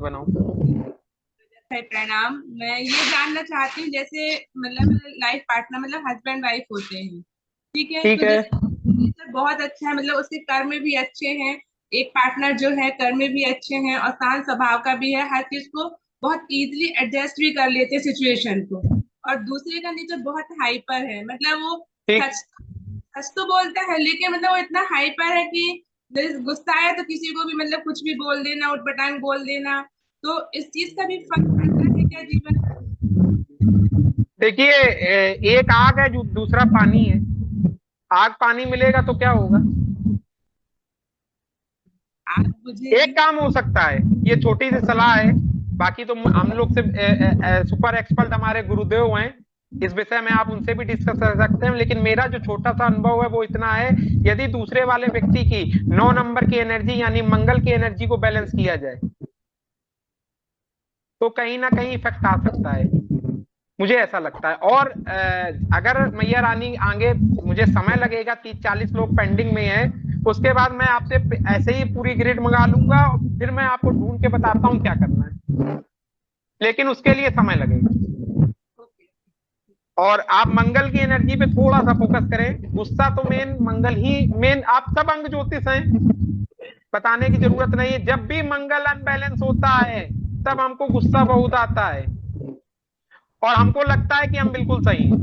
बनाऊं। है, प्रणाम। मैं ये जानना चाहती हूँ, जैसे मतलब लाइफ पार्टनर मतलब हस्बैंड वाइफ होते हैं, ठीक है? ठीक तो है। जैसे नेचर बहुत अच्छा है, मतलब उसके कर्म भी अच्छे हैं। एक पार्टनर जो है कर्म भी अच्छे हैं और शांत स्वभाव का भी है, हर चीज को बहुत इजीली एडजस्ट भी कर लेते हैं सिचुएशन को। और दूसरे का नेचर बहुत हाइपर है, मतलब वो ठीक। सच सच तो बोलता है, लेकिन मतलब वो इतना हाइपर है कि जैसे गुस्सा है तो किसी को भी मतलब कुछ भी बोल देना, उटपटांग बोल देना। तो इस चीज का भी फर्क पड़ता है क्या जीवन में? देखिए, एक आग है जो दूसरा पानी है। आग पानी मिलेगा तो क्या होगा? आप एक बुझेगी। काम हो सकता है, ये छोटी सी सलाह है। बाकी तो हम लोग से सुपर एक्सपर्ट हमारे गुरुदेव हैं, इस विषय में आप उनसे भी डिस्कस कर सकते हैं, लेकिन मेरा जो छोटा सा अनुभव है वो इतना है। यदि दूसरे वाले व्यक्ति की 9 नंबर की एनर्जी यानी मंगल की एनर्जी को बैलेंस किया जाए तो कहीं ना कहीं इफेक्ट आ सकता है। मुझे ऐसा लगता है। और अगर मैया रानी आगे, मुझे समय लगेगा, 30-40 लोग पेंडिंग में हैं, उसके बाद मैं आपसे ऐसे ही पूरी ग्रिड मंगा लूंगा और फिर मैं आपको ढूंढ के बताता हूँ क्या करना है, लेकिन उसके लिए समय लगेगा। ओके। और आप मंगल की एनर्जी पे थोड़ा सा फोकस करें। गुस्सा तो मेन मंगल ही मेन, आप सब अंग ज्योतिष हैं, बताने की जरूरत नहीं है। जब भी मंगल अनबैलेंस होता है तब हमको गुस्सा बहुत आता है और हमको लगता है कि हम बिल्कुल सही हैं।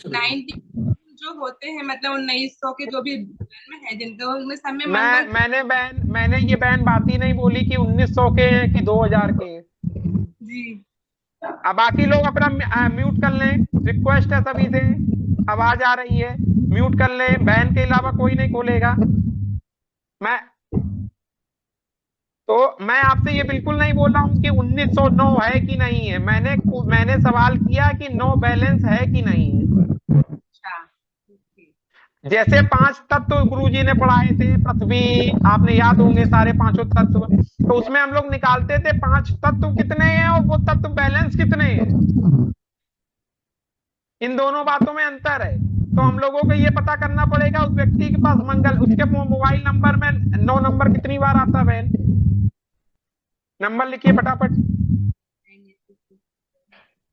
90 जो होते हैं, मतलब 1900 के जो भी जन्म है जिनके, उनमें सब में मैं मंगल। मैंने ये बहन बात ही नहीं बोली कि 1900 के हैं कि 2000 के हैं। जी। अब बाकी लोग अपना म्यूट कर लें, रिक्वेस्ट है सभी से। आवाज आ रही है, म्यूट कर लें, बहन के अलावा कोई नहीं खोलेगा। मैं मैं आपसे ये बिल्कुल नहीं बोल रहा हूं कि 1909 है कि नहीं है। मैंने सवाल किया कि नो बैलेंस है कि नहीं है। अच्छा। ओके। जैसे 5 तत्व गुरुजी ने पढ़ाए थे, पृथ्वी, आपने याद होंगे सारे पांचों तत्व, तो उसमें हम लोग निकालते थे 5 तत्व कितने हैं और वो तत्व बैलेंस कितने हैं। इन दोनों बातों में अंतर है। तो हम लोगों को ये पता करना पड़ेगा उस व्यक्ति के पास मंगल, उसके मोबाइल नंबर में 9 नंबर कितनी बार आता है बहन? नंबर लिखिए फटाफट।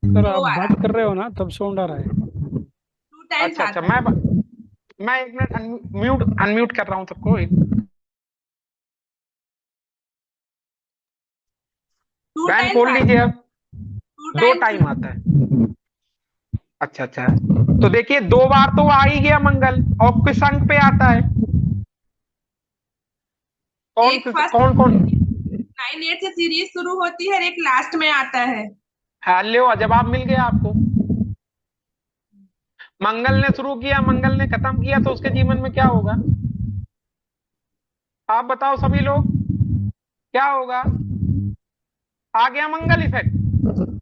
सर दो आप बार बात कर रहे हो ना तब साउंड आ रहा है। 2 टाइम्स अच्छा अच्छा, आता है। मैं 1 मिनट अनम्यूट कर रहा हूँ सबको। टू बहन टाइम्स खोल आता लीजिए है। अब। टू दो टाइम्स टाइम आता है। अच्छा अच्छा, तो देखिए 2 बार तो आ ही गया मंगल। और किस अंक पे आता है? एक फर्स्ट कौन कौन? 9-8 से सीरीज शुरू होती है और एक लास्ट में आता है। हेलो, जवाब मिल गया आपको। मंगल ने शुरू किया, मंगल ने खत्म किया, तो उसके जीवन में क्या होगा? आप बताओ सभी लोग, क्या होगा? आ गया मंगल इफेक्ट।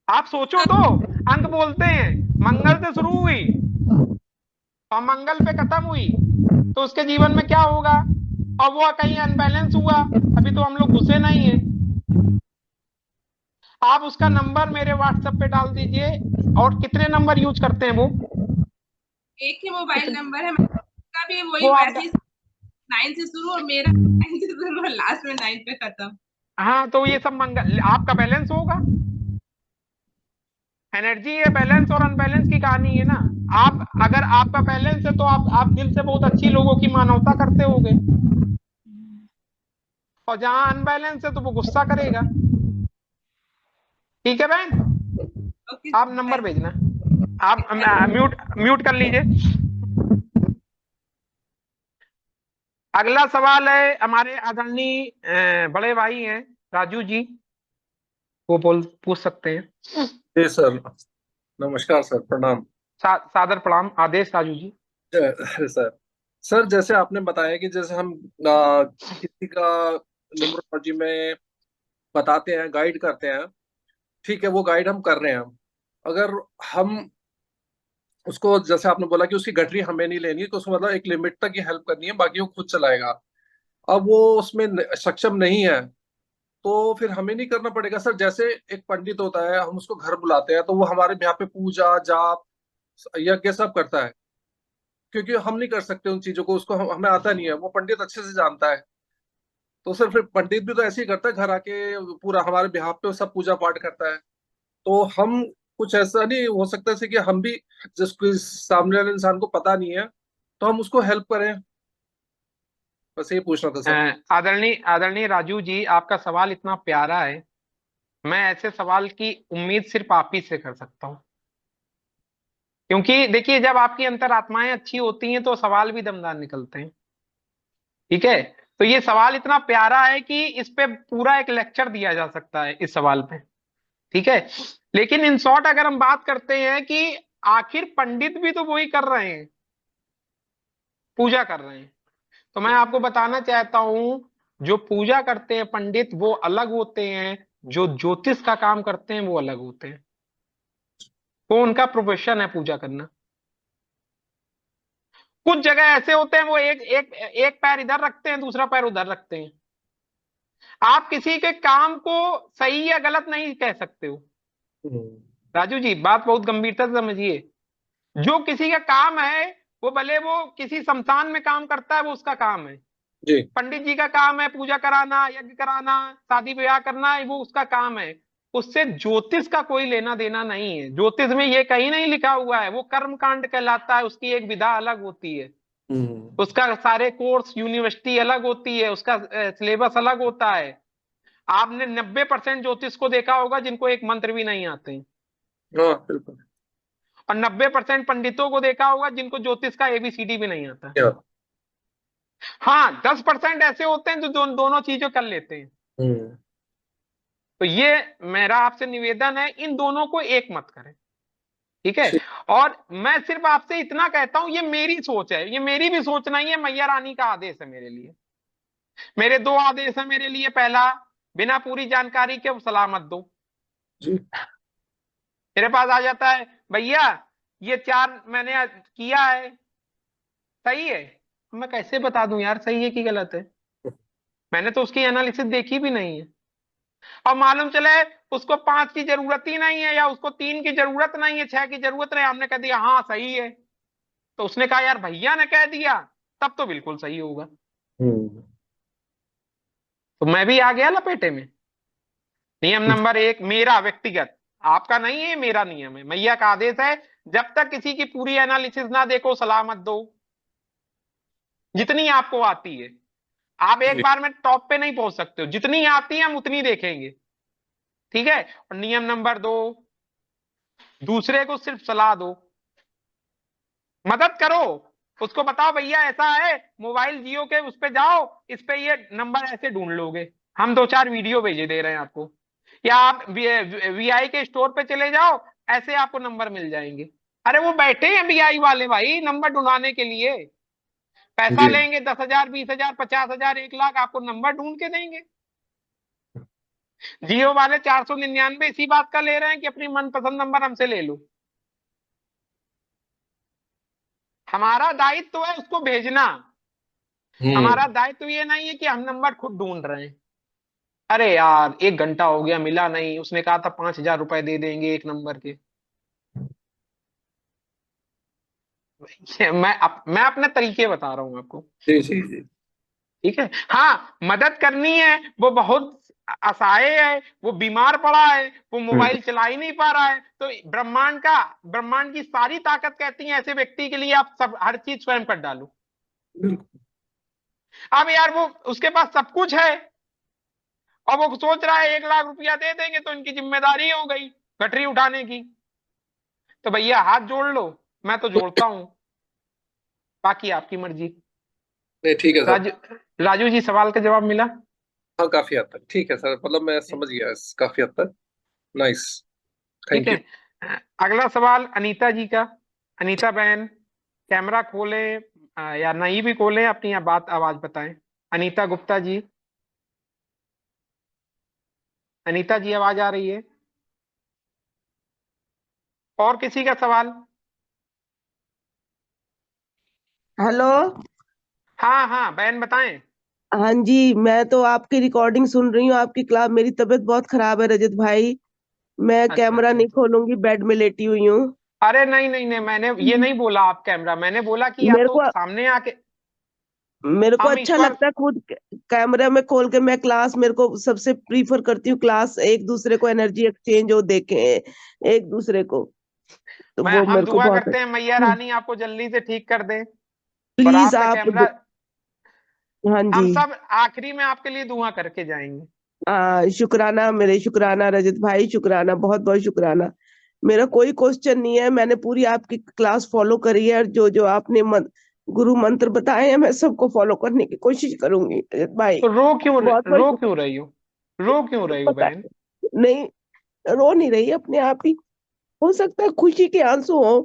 आप सोचो तो। अंक बोलते हैं मंगल से शुरू हुई और मंगल पे खत्म हुई, तो उसके जीवन में क्या होगा? और वो कहीं अनबैलेंस हुआ, अभी तो हम लोग घुसे नहीं है। आप उसका नंबर मेरे व्हाट्सएप पे डाल दीजिए। और कितने नंबर यूज करते हैं वो? एक ही मोबाइल कितने? नंबर है, मतलब उसका भी वही वो आप वैसे ही 9 से शुरू और मेरा 9 से शुरू और लास्ट में 9 पे खत्म। हाँ, तो ये सब मंगल आपका बैलेंस होगा। एनर्जी है, बैलेंस और अनबैलेंस की कहानी है ना। आप अगर आपका बैलेंस है तो आप दिल से बहुत अच्छी लोगों की मानवता करते होगे, और जहां अनबैलेंस है तो वो गुस्सा करेगा। ठीक है बहन, ओके। आप नंबर भेजना। आप म्यूट म्यूट कर लीजिए। अगला सवाल है हमारे आदरणीय बड़े भाई हैं, राजू जी, वो पूछ सकते हैं। जी सर, नमस्कार सर, प्रणाम। सादर प्रणाम, आदेश राजू जी। सर, सर जैसे आपने बताया कि जैसे हम किसी का न्यूमरोलॉजी में बताते हैं, गाइड करते हैं, ठीक है, वो गाइड हम कर रहे हैं। अगर हम उसको, जैसे आपने बोला कि उसकी गठरी हमें नहीं लेनी है, तो उसको मतलब एक लिमिट तक ही हेल्प करनी है, बाकी वो खुद चलाएगा। अब वो उसमें सक्षम नहीं है तो फिर हमें नहीं करना पड़ेगा सर। जैसे एक पंडित होता है, हम उसको घर बुलाते हैं तो वो हमारे यहाँ पे पूजा जाप यज्ञ सब करता है, क्योंकि हम नहीं कर सकते उन चीजों को, उसको हमें आता नहीं है, वो पंडित अच्छे से जानता है। तो सर फिर पंडित भी तो ऐसे ही करता है, घर आके पूरा हमारे बिहाफ पे सब पूजा पाठ करता है। तो हम कुछ ऐसा नहीं हो सकता जैसे कि हम भी, जिसको सामने वाले इंसान को पता नहीं है तो हम उसको हेल्प करें। बस ये पूछना था सर। आदरणीय आदरणीय राजू जी, आपका सवाल इतना प्यारा है, मैं ऐसे सवाल की उम्मीद सिर्फ आप ही से कर सकता हूँ। क्योंकि देखिए, जब आपकी अंतरात्माएं अच्छी होती हैं तो सवाल भी दमदार निकलते हैं। ठीक है, तो ये सवाल इतना प्यारा है कि इस पे पूरा एक लेक्चर दिया जा सकता है इस सवाल पे। ठीक है, लेकिन इन शॉर्ट अगर हम बात करते हैं कि आखिर पंडित भी तो वही कर रहे हैं, पूजा कर रहे हैं। तो मैं आपको बताना चाहता हूं, जो पूजा करते हैं पंडित वो अलग होते हैं, जो ज्योतिष का काम करते हैं वो अलग होते हैं। वो उनका प्रोफेशन है पूजा करना। कुछ जगह ऐसे होते हैं वो एक एक एक पैर इधर रखते हैं, दूसरा पैर उधर रखते हैं। आप किसी के काम को सही या गलत नहीं कह सकते हो। हम्म। राजू जी, बात बहुत गंभीरता से समझिए। जो किसी का काम है, वो भले वो किसी शमशान में काम करता है, वो उसका काम है। जी। पंडित जी का काम है पूजा कराना, यज्ञ कराना, शादी ब्याह करना, वो उसका काम है। उससे ज्योतिष का कोई लेना देना नहीं है। ज्योतिष में ये कहीं नहीं लिखा हुआ है, वो कर्म कांड कहलाता है, उसकी एक विधा अलग होती है, हम्म। उसका सारे कोर्स यूनिवर्सिटी अलग होती है, उसका सिलेबस अलग होता है। आपने 90% ज्योतिष को देखा होगा जिनको एक मंत्र भी नहीं आते हैं, हाँ बिल्कुल। और 90% पंडितों को देखा होगा जिनको ज्योतिष का एबीसीडी भी नहीं आता। क्या? हाँ, 10% ऐसे होते हैं जो दोनों चीजें कर लेते हैं। हम्म। तो ये मेरा आपसे निवेदन है, इन दोनों को एक मत करें। ठीक है, ठीक। और मैं सिर्फ आपसे इतना कहता हूं, ये मेरी सोच है, ये मेरी भी सोच नहीं है, मैया रानी का आदेश है मेरे लिए। मेरे दो आदेश है मेरे लिए। पहला, बिना पूरी जानकारी के सलाह मत दो। जी। मेरे पास आ जाता है, भैया ये 4 मैंने किया है, सही है। मैं कैसे बता दूं यार सही है कि गलत है? मैंने तो उसकी एनालिसिस देखी भी नहीं है। और मालूम चले उसको 5 की जरूरत ही नहीं है, या उसको 3 की जरूरत नहीं है, 6 की जरूरत नहीं, हमने कह दिया हाँ सही है, तो उसने कहा यार भैया ने कह दिया, तब तो बिल्कुल सही होगा। हम्म। तो मैं भी आ गया लपेटे में। नियम नंबर 1 मेरा व्यक्तिगत, आपका नहीं है, मेरा नियम है, मैया का आदेश है। जब तक किसी की पूरी एनालिसिस ना देखो सलाह मत दो, जितनी आपको आती है। आप एक जी। बार में टॉप पे नहीं पहुंच सकते हो, जितनी आती है हम उतनी देखेंगे। ठीक है, और नियम नंबर 2, दूसरे को सिर्फ सलाह दो, मदद करो। उसको बताओ भैया ऐसा है, मोबाइल जियो के उस पे जाओ, इस पे ये नंबर ऐसे ढूंढ लोगे, हम 2-4 वीडियो भेजे दे रहे हैं आपको। या आप वीआई के स्टोर पे चले जाओ, ऐसे आपको नंबर मिल जाएंगे। अरे वो बैठे हैं वीआई वाले भाई नंबर ढूंढाने के लिए, पैसा जी। लेंगे 10,000, 20,000, 50,000, 1 लाख, आपको नंबर ढूंढ के देंगे। जियो वाले 499 इसी बात का ले रहे हैं कि अपनी मनपसंद नंबर हमसे ले लो। हमारा दायित्व है उसको भेजना, हमारा हम्म। दायित्व ये नहीं है कि हम नंबर खुद ढूंढ रहे हैं। अरे यार 1 घंटा हो गया मिला नहीं, उसने कहा था 5,000 रुपए दे देंगे एक नंबर के। मैं अपने तरीके बता रहा हूं आपको। जी जी जी। ठीक है, हाँ मदद करनी है, वो बहुत असहाय है, वो बीमार पड़ा है, वो हम्म। मोबाइल चला ही नहीं पा रहा है, तो ब्रह्मांड की सारी ताकत कहती है ऐसे व्यक्ति के लिए आप सब हर चीज स्वयं कर डालो। बिल्कुल। अब यार वो उसके पास सब कुछ है, और वो सोच रहा है 1 लाख रुपया दे देंगे तो इनकी जिम्मेदारी हो गई गठरी उठाने की। तो भैया हाथ जोड़ लो, मैं तो जोड़ता हूं, बाकी आपकी मर्जी। नहीं ठीक है सर। राजू राजू जी, सवाल का जवाब मिला? हाँ काफी हद तक ठीक है सर, मतलब मैं समझ गया काफी हद तक। नाइस। ठीक थैंक है, यू। अगला सवाल अनीता जी का। अनीता बहन, कैमरा खोलें या नहीं भी खोलें, अपनी बात आवाज बताएं। अनीता गुप्ता जी, अनीता जी आवाज आ रही है? और किसी का सवाल? हेलो। हाँ हाँ बहन बताएं। हाँ जी, मैं तो आपकी रिकॉर्डिंग सुन रही हूँ, आपकी क्लास। मेरी तबीयत बहुत खराब है रजत भाई। मैं अच्छा कैमरा अच्छा नहीं अच्छा। खोलूंगी, बेड में लेटी हुई हूँ। अरे नहीं नहीं नहीं, मैंने ये नहीं बोला आप कैमरा, मैंने बोला कि या मेरे तो को सामने आके। मेरे को हम अच्छा ईश्वर लगता है खुद कैमरा में खोल के मैं क्लास, मेरे को सबसे प्रीफर करती हूँ क्लास, एक दूसरे को एनर्जी एक्सचेंज हो देखें एक दूसरे को, तो मैं वो हम मेरे को दुआ बहुत करते हैं मैया रानी आपको जल्दी से ठीक कर दे और प्लीज आपका आप कैमरा। हाँ हम जी। सब आखिरी में आपके लिए दुआ करके जाएंगे। शुक्राना मेरे, शुक्राना रजत भाई, शुक्राना, बहुत बहुत शुक्राना। मेरा कोई क्वेश्चन नहीं है, मैंने पूरी आपकी क्लास फॉलो करी है, और जो जो आपने गुरु मंत्र बताए हैं मैं सबको फॉलो करने की कोशिश करूंगी रजत भाई। तो बहुत बहुत रो क्यों रही हो? रो क्यों रही हो पता बहन? नहीं, रो नहीं रही, अपने आप ही। हो सकता है खुशी के आंसू हो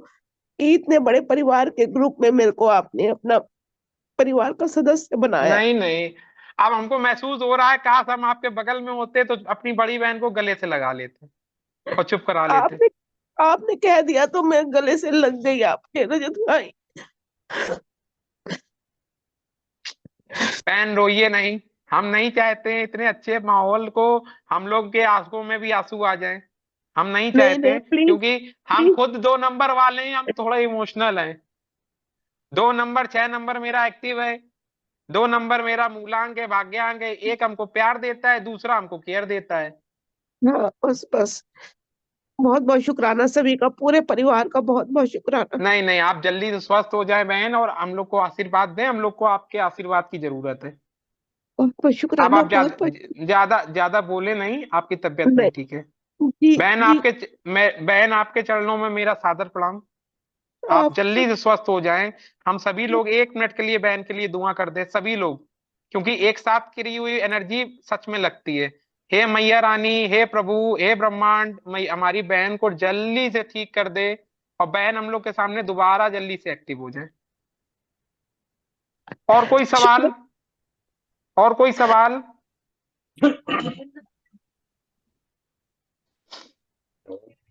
कि इतने बड़े परिवार के ग्रुप में मेरे को आपने अपना परिवार का सदस्य बनाया। नहीं नहीं, अब हमको महसूस हो रहा है काश हम आपके बगल में होते तो अपनी बड़ी बहन को गले से लगा लेते और चुप करा लेते। आपने आपने कह दिया तो मैं गले से लग गई आपके रजत भाई। बहन रोइए नहीं, हम नहीं चाहते हैं इतने अच्छे माहौल को हम लोग के आंखों में भी आंसू आ जाएं। हम नहीं नहीं नहीं, चाहते प्लीज क्योंकि हम प्लीज। खुद 2 नंबर वाले हैं, हम थोड़ा इमोशनल हैं। 2 नंबर 6 नंबर मेरा एक्टिव है, 2 नंबर मेरा मूलांक है, भाग्यांक है। एक हमको प्यार देता है, दूसरा हमको केयर देता है। हाँ, बस बस, बहुत बहुत शुक्राना सभी का, पूरे परिवार का बहुत बहुत शुक्राना। नहीं नहीं, आप जल्दी से स्वस्थ हो जाए बहन और हम लोग को आशीर्वाद दें। हम लोग को आपके आशीर्वाद की जरूरत है। बहुत बहुत अब शुक्राना, आप बहुत ज्यादा बहुत। ज्यादा ज्यादा बोले नहीं, आपकी तबीयत नहीं नहीं, ठीक है। जी जी। बहन आपके चरणों में मेरा सादर प्रणाम। आप आप जल्दी से स्वस्थ हो जाएं। हम सभी लोग 1 मिनट के लिए बहन के लिए दुआ कर दें, सभी लोग, क्योंकि एक साथ करी हुई एनर्जी सच में लगती है। हे मैया रानी, हे प्रभु, हे ब्रह्मांड, हमारी बहन को जल्दी से ठीक कर दे और बहन हम लोग के सामने दोबारा जल्दी से एक्टिव हो जाए। और कोई शुक्र। सवाल? और कोई सवाल?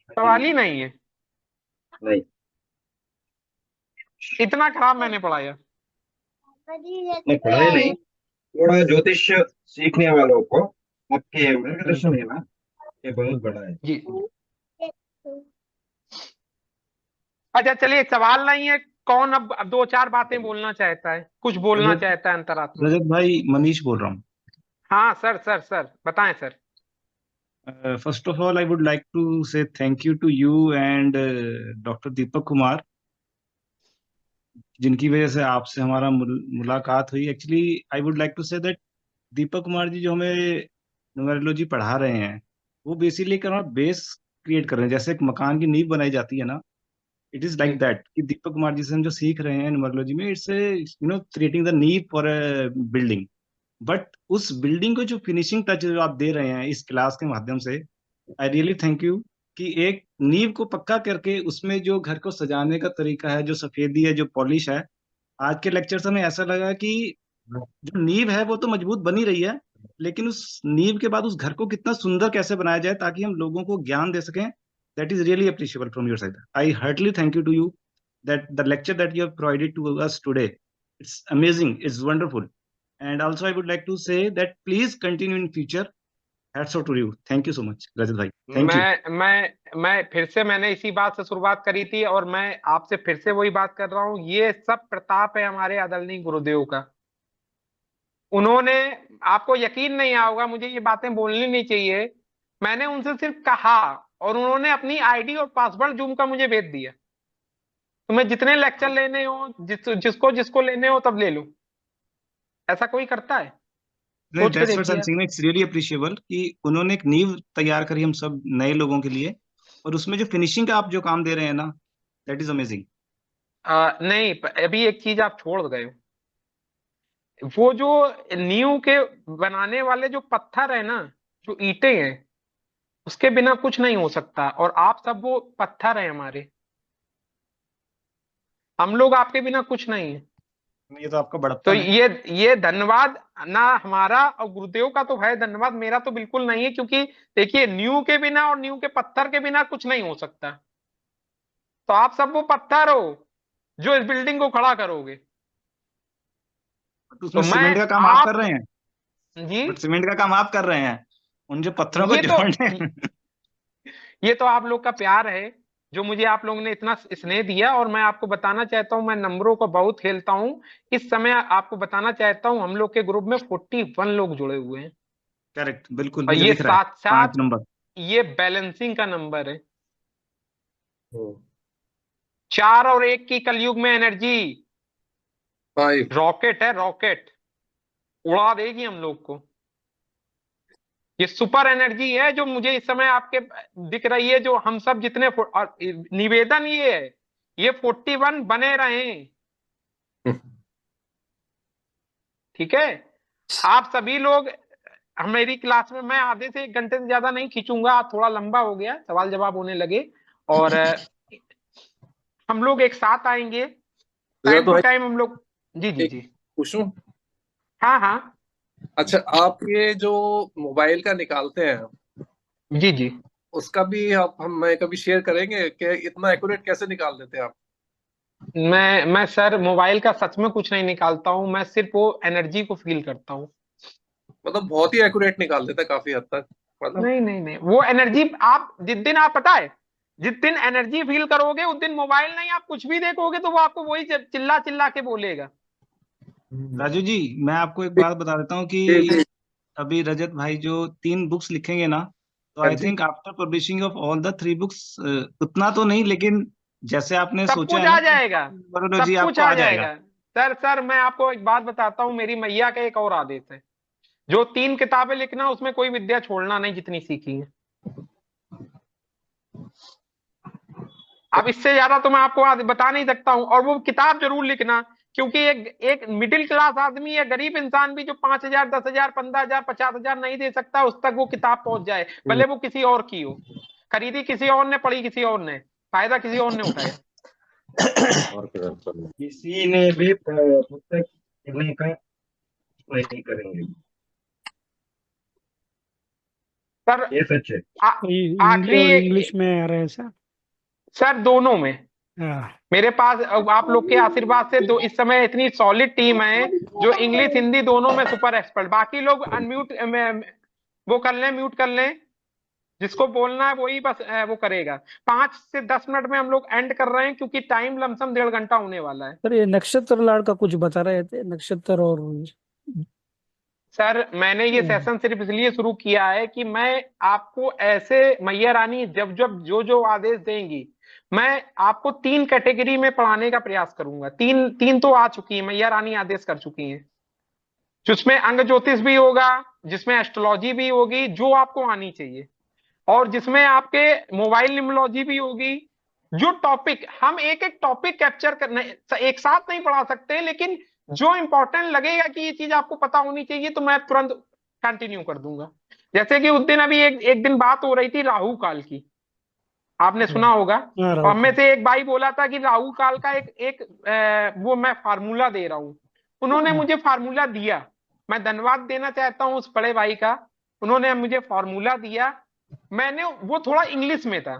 सवाल ही नहीं है। नहीं। इतना खराब मैंने पढ़ाया? नहीं, पढ़ाई नहीं, थोड़ा ज्योतिष सीखने वालों को आपके मार्गदर्शन है ना, ये बहुत बड़ा है। जी। अच्छा चलिए, सवाल नहीं है। कौन अब 2 4 बातें बोलना चाहता है, कुछ बोलना रजत चाहता है अंतरात्मा? रजत भाई, मनीष बोल रहा हूँ। हाँ सर, सर सर बताएं sir. First of all I would like to say thank you to you and doctor Deepak Kumar, जिनकी वजह से आपसे हमारा मुलाकात हुई। Actually I would like to say that Deepak Kumar ji जो हमें न्यूमेरोलॉजी पढ़ा रहे हैं, वो बेसिकली एक बेस क्रिएट कर रहे हैं। जैसे एक मकान की नींव बनाई जाती है ना, इट इज जी। लाइक दैट कि दीपक कुमार जी से हम जो सीख रहे हैं न्यूमेरोलॉजी में, इट्स क्रिएटिंग द नींव फॉर अ बिल्डिंग। बट उस बिल्डिंग को जो फिनिशिंग टच जो आप दे रहे हैं इस क्लास के माध्यम से, आई रियली थैंक यू। कि एक नींव को पक्का करके उसमें जो घर को सजाने का तरीका है, जो सफेदी है, जो पॉलिश है, आज के लेक्चर से हमें ऐसा लगा कि जो नींव है वो तो मजबूत बनी रही है, लेकिन उस नींव के बाद उस घर को कितना सुंदर कैसे बनाया जाए ताकि हम लोगों को ज्ञान दे सकें। That is really appreciable from your side. I heartily thank you to you that the lecture that you have provided to us today, it's amazing, it's wonderful. And also I would like to say that please continue in future. Hats off to you. Thank you so much, Rajat bhai. Thank you. मैं फिर से मैंने इसी बात से शुरुआत करी थी और मैं आपसे फिर से वही बात कर रहा हूँ। ये सब प्रताप है हमारे आदरणीय गुरुदेव का। उन्होंने, आपको यकीन नहीं आओगा, मुझे ये बातें बोलनी नहीं चाहिए, मैंने उनसे सिर्फ कहा और उन्होंने अपनी आईडी और पासवर्ड जूम का मुझे भेज दिया। तुम्हें जितने लेक्चर लेने हो, जिसको जिसको लेने हो तब ले लो। ऐसा कोई करता है? नहीं, सोच के that's what देखिए I'm आप। saying. It's really appreciable कि उन्होंने एक नींव तैयार करी हम सब नए लोगों के लिए, और उसमें जो फिनिशिंग का आप जो काम दे रहे हैं ना, that is amazing. नहीं, अभी एक चीज आप छोड़ गए हो। वो जो नींव के बनाने वाले जो पत्थर है ना, जो ईंटें हैं, उसके बिना कुछ नहीं हो सकता। और आप सब वो पत्थर हैं हमारे। हम लोग आपके बिना कुछ नहीं है। ये तो आपका तो बड़प्पन है। ये धन्यवाद ना हमारा और गुरुदेव का तो है, धन्यवाद मेरा तो बिल्कुल नहीं है। क्योंकि देखिए, नींव के बिना और नींव के पत्थर के बिना कुछ नहीं हो सकता। तो आप सब वो पत्थर हो जो इस बिल्डिंग को खड़ा करोगे। तो उसमें तो मैं सीमेंट का काम आप कर आप रहे हैं। जी, बट सीमेंट का काम आप कर रहे हैं, उन जो पत्थरों को ये तो जोड़ने। ये तो आप लोग का प्यार है। जो मुझे आप लोगों ने इतना स्नेह दिया। और मैं आपको बताना चाहता हूँ, मैं नंबरों को बहुत खेलता हूँ। इस समय आपको बताना चाहता हूँ, हम लोग के ग्रुप में 41 लोग जुड़े हुए हैं। करेक्ट, बिल्कुल और मुझे ये दिख रहा है। साथ 5 साथ नंबर। ये बैलेंसिंग का नंबर है। हम्म, 4 और 1 की कलयुग में एनर्जी 5। रॉकेट है, रॉकेट उड़ा देगी हम लोग को। ये सुपर एनर्जी है जो मुझे इस समय आपके दिख रही है, जो हम सब जितने और निवेदन ये है, ये 41 बने रहें। ठीक है, आप सभी लोग मेरी क्लास में, मैं आधे से 1 घंटे से ज्यादा नहीं खींचूंगा, आप थोड़ा लंबा हो गया, सवाल जवाब होने लगे। और हम लोग एक साथ आएंगे टाइम तो टू भाई टाइम हम लोग। जी जी एक जी। पूछूं? हाँ हाँ। अच्छा, आप ये जो मोबाइल का निकालते हैं, जी जी। उसका भी आप मैं कभी शेयर करेंगे कि इतना एक्यूरेट कैसे निकाल देते हैं आप? मैं सर मोबाइल का सच में कुछ नहीं निकालता हूँ, मैं सिर्फ वो एनर्जी को फील करता हूँ। मतलब बहुत ही एक्यूरेट निकाल देते हैं काफी हद तक, मतलब। नहीं नहीं नहीं, वो एनर्जी आप जिस दिन, आप पता है, जिस दिन एनर्जी फील करोगे उस दिन मोबाइल नहीं, आप कुछ भी देखोगे तो वो आपको वही चिल्ला चिल्ला के बोलेगा। राजू जी, मैं आपको एक बात बता देता हूँ कि जी जी। अभी रजत भाई जो 3 बुक्स लिखेंगे ना, तो हाँ आई जी। Think after publishing of all the 3 books, उतना तो नहीं, लेकिन जैसे आपने सब सोचा कुछ है ना आ कि जाएगा, न्यूमरोलॉजी सब कुछ आपको आ आ जाएगा। जाएगा। सर मैं आपको एक बात बताता हूँ, मेरी मैया का एक और आदेश है, जो 3 किताबें लिखना उसमें कोई विद्या छोड़ना नहीं जितनी सीखी है। अब इससे ज्यादा तो मैं आपको आज बता नहीं सकता हूं। और वो किताब जरूर लिखना, क्योंकि एक एक मिडिल क्लास आदमी या गरीब इंसान भी जो 5,000, 10,000, 15,000, 50,000 नहीं दे सकता, उस तक वो किताब पहुंच जाए, भले वो किसी और की हो। खरीदी किसी और ने, पढ़ी किसी और ने, फायदा किसी और ने उठाया। किसी ने भी पुस्तक पढ़ने का नहीं करेंगे, सर ये सच है। तो ये हिंदी और आखिरी, इंग्लिश में आ रहे हैं सर? सर दोनों में हाँ। मेरे पास आप लोग के आशीर्वाद से दो इस समय इतनी सॉलिड टीम है, जो इंग्लिश हिंदी दोनों में सुपर एक्सपर्ट। बाकी लोग अनम्यूट वो कर लें, म्यूट कर लें, जिसको बोलना है वही बस वो करेगा। 5 से 10 मिनट में हम लोग एंड कर रहे हैं, क्योंकि टाइम लमसम 1.5 घंटा होने वाला है। सर ये नक्षत्र लाड़ का कुछ बता रहे थे, नक्षत्र और सर मैंने ये सेशन सिर्फ इसलिए शुरू किया है कि मैं आपको ऐसे, मैया रानी जब जब जो जो आदेश देंगी, मैं आपको 3 कैटेगरी में पढ़ाने का प्रयास करूंगा। तीन तीन तो आ चुकी है, मैया रानी आदेश कर चुकी हैं, जिसमें अंग ज्योतिष भी होगा, जिसमें एस्ट्रोलॉजी भी होगी जो आपको आनी चाहिए, और जिसमें आपके मोबाइल न्यूमरोलॉजी भी होगी। जो टॉपिक हम एक एक टॉपिक कैप्चर करने, एक साथ नहीं पढ़ा सकते, लेकिन जो इंपॉर्टेंट लगेगा कि ये चीज आपको पता होनी चाहिए, तो मैं तुरंत कंटिन्यू कर दूंगा। जैसे कि उस दिन अभी एक दिन बात हो रही थी राहु काल की, आपने सुना होगा। हाँ, और राहुल में से एक भाई बोला था कि राहु काल का एक एक वो मैं फार्मूला दे रहा हूं। उन्होंने का। मुझे फार्मूला दिया, मैं धन्यवाद देना चाहता हूं उस बड़े भाई का। उन्होंने मुझे फार्मूला दिया, मैंने वो थोड़ा इंग्लिश में था,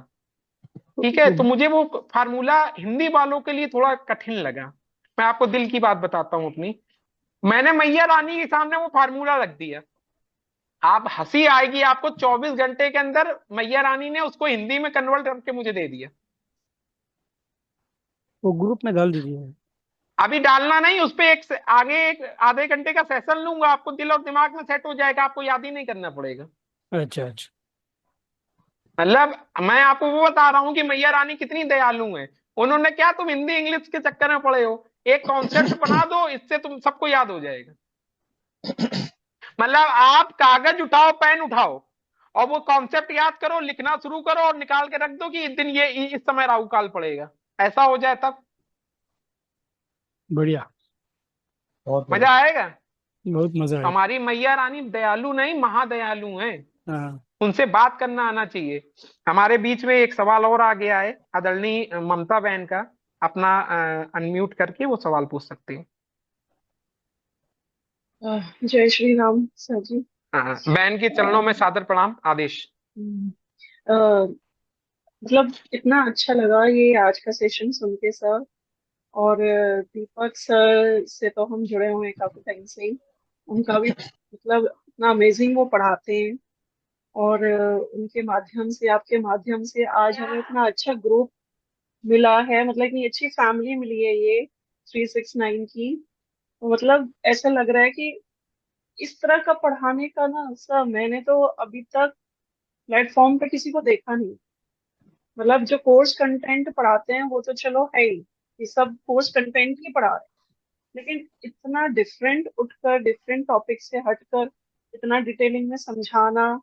ठीक है, तो मुझे वो फार्मूला हिंदी वालों के लिए थोड़ा कठिन लगा। मैं आपको दिल की बात बताता हूँ अपनी, मैंने मैया रानी के सामने वो फार्मूला रख दिया। आप हंसी आएगी आपको, 24 घंटे के अंदर मैया रानी ने उसको हिंदी में कन्वर्ट करके मुझे दे दिया। वो ग्रुप में डाल दीजिए। अभी डालना नहीं, उस पे आगे एक आधे घंटे का सेशन लूंगा, आपको दिल और दिमाग में सेट हो जाएगा, आपको याद ही नहीं करना पड़ेगा। अच्छा अच्छा। मतलब मैं आपको वो बता रहा हूँ कि मैया रानी कितनी दयालु है। उन्होंने क्या, तुम हिंदी इंग्लिश के चक्कर में पड़े हो, एक कॉन्सेप्ट बना दो, इससे तुम सबको याद हो जाएगा। मतलब आप कागज उठाओ, पेन उठाओ, और वो कॉन्सेप्ट याद करो, लिखना शुरू करो, और निकाल के रख दो कि इस दिन ये इस समय राहु काल पड़ेगा, ऐसा हो जाए तब बढ़िया। मजा आएगा। बहुत मजा आया। हमारी मैया रानी दयालु नहीं, महादयालु हैं, हाँ। उनसे बात करना आना चाहिए। हमारे बीच में एक सवाल और आ गया है, आदरणीय ममता बहन का, अपना अनम्यूट करके वो सवाल पूछ सकते हैं। जय श्री राम सर जी। बहन के चरणों में सादर प्रणाम, आदेश। हम्म, अ, मतलब इतना अच्छा लगा ये आज का सेशन सुन के सर। और दीपक सर से तो हम जुड़े हुए हैं काफी टाइम से ही। उनका भी मतलब इतना अमेजिंग वो पढ़ाते हैं। और उनके माध्यम से, आपके माध्यम से आज हमें इतना अच्छा ग्रुप मिला है, मतलब इतनी अच्छी फैमिली मिली है ये 369 की। तो मतलब ऐसा लग रहा है कि इस तरह का पढ़ाने का ना सर मैंने तो अभी तक प्लेटफॉर्म पे किसी को देखा नहीं। मतलब जो कोर्स कंटेंट पढ़ाते हैं वो तो चलो है ही, ये सब कोर्स कंटेंट ही पढ़ा रहे हैं, लेकिन इतना डिफरेंट उठकर डिफरेंट टॉपिक से हटकर इतना डिटेलिंग में समझाना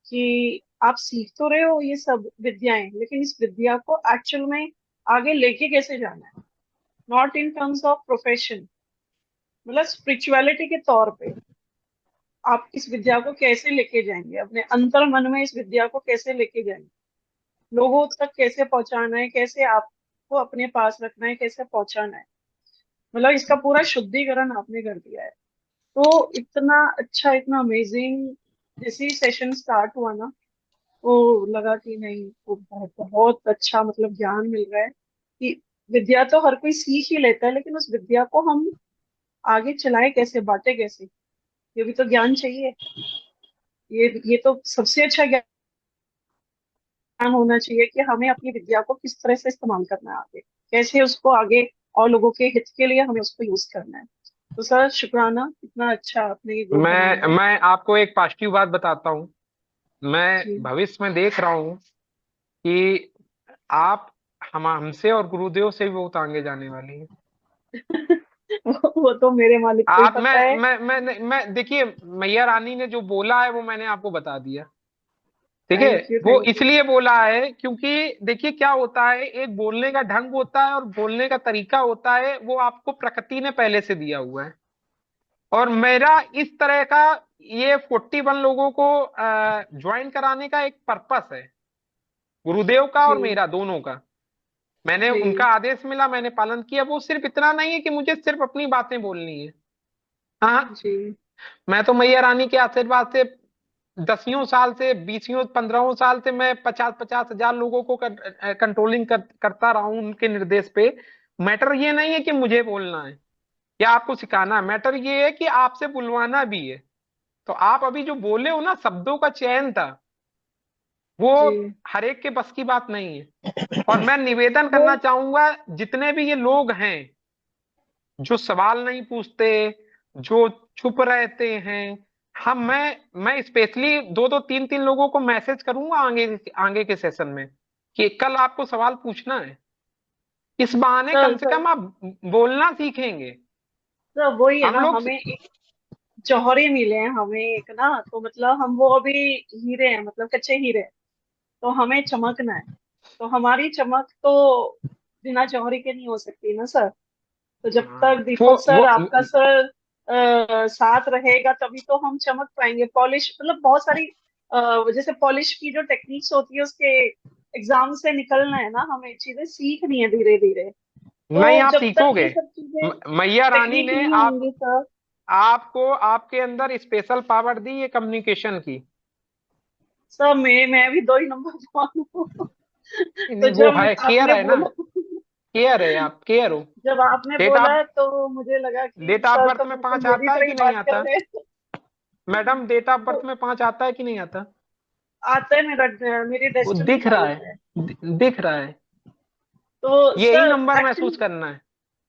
कि आप सीख तो रहे हो ये सब विद्याएं, लेकिन इस विद्या को एक्चुअल में आगे लेके कैसे जाना है, not in terms of profession, मतलब स्पिरिचुअलिटी के तौर पे आप इस विद्या को कैसे लेके जाएंगे, अपने अंतर मन में इस विद्या को कैसे लेके जाएंगे, लोगों तक कैसे पहुंचाना है, कैसे आपको अपने पास रखना है, कैसे पहुंचाना है, मतलब इसका पूरा शुद्धिकरण आपने कर दिया है। तो इतना अच्छा, इतना अमेजिंग, जैसे ही सेशन स्टार्ट हुआ ना तो लगा कि नहीं, वो बहुत बहुत अच्छा मतलब ज्ञान मिल रहा है कि विद्या तो हर कोई सीख ही लेता है, लेकिन उस विद्या को हम आगे चलाए कैसे, बांटे कैसे, ये भी तो ज्ञान चाहिए। ये तो सबसे अच्छा ज्ञान होना चाहिए कि हमें अपनी विद्या को किस तरह से इस्तेमाल करना है, आगे कैसे उसको आगे और लोगों के हित के लिए हमें उसको यूज करना है। तो सर शुक्राना, इतना अच्छा आपने ये ग्रुप बनाया है। मैं आपको एक पॉजिटिव बात बताता हूँ। मैं जी। भविष्य में देख रहा हूँ कि आप हमसे और गुरुदेव से भी बहुत आगे जाने वाली है। वो तो मेरे मालिक को ही आप पता है। मैं देखिए, मैया रानी ने जो बोला है वो मैंने आपको बता दिया। ठीक है, थैंक यू, वो थैंक यू। इसलिए बोला है क्योंकि देखिए क्या होता है, एक बोलने का ढंग होता है और बोलने का तरीका होता है, वो आपको प्रकृति ने पहले से दिया हुआ है। और मेरा इस तरह का ये 41 लोगों को ज्वाइन कराने का एक पर्पस है, गुरुदेव का और जी मेरा दोनों का। मैंने उनका जी आदेश मिला, मैंने पालन किया। वो सिर्फ इतना नहीं है कि मुझे सिर्फ अपनी बातें बोलनी है। हाँ, जी मैं तो मैया रानी के आशीर्वाद से 10 साल से 15 साल से मैं 50-50 हजार लोगों को कंट्रोलिंग करता रहा हूं उनके निर्देश पे। मैटर ये नहीं है कि मुझे बोलना है या आपको सिखाना है, मैटर ये है कि आपसे बुलवाना भी है। तो आप अभी जो बोले हो ना, शब्दों का चयन था, वो जी। हर एक के बस की बात नहीं है। और मैं निवेदन वो करना चाहूंगा, जितने भी ये लोग हैं जो सवाल नहीं पूछते, जो चुप रहते हैं, हम मैं स्पेशली 2-2 3-3 लोगों को मैसेज करूंगा आगे आगे के सेशन में कि कल आपको सवाल पूछना है। इस बहाने सर कम से सर कम आप बोलना सीखेंगे। सर वही है हम ना, लोग हमें एक जौहरी मिले हैं हमें एक ना, तो मतलब हम वो अभी हीरे हैं, मतलब कच्चे हीरे हैं। तो हमें चमकना है, तो हमारी चमक तो बिना जौहरी के नहीं हो सकती ना सर। तो जब तक वो दीपक सर, वो आपका सर साथ रहेगा तभी तो हम चमक पाएंगे। पॉलिश मतलब बहुत सारी जैसे पॉलिश की जो टेक्निक्स होती है उसके एग्जाम से निकलना है ना, हमें चीजें सीखनी है धीरे धीरे। नहीं, तो आप जब तक सीखोगे। ये सब चीजें मैया रानी टेक्निक ने नहीं आप होंगी सर। आपको आपके अंदर स्पेशल पावर दी है कम्युनिकेशन की। सर मैं भी 2 ही नंबर वन हूँ। तो नहीं, वो जब है, केयर आपने है ना, बोला, केयर है, आप केयर हो। जब आपने डेट बोला ऑफ तो मुझे लगा कि डेट ऑफ सर बर्थ तो में बिल्कुल 5 मेरी आता है तरह ही कि नहीं बात कर आता? रहे हैं। मैडम, डेट ऑफ तो बर्थ में 5 आता है कि नहीं आता? आता है, मेरी वो डेस्टिनी दिख रहा 5 है, है। दिख रहा है। तो यही सर नंबर महसूस एक्चुअली करना है,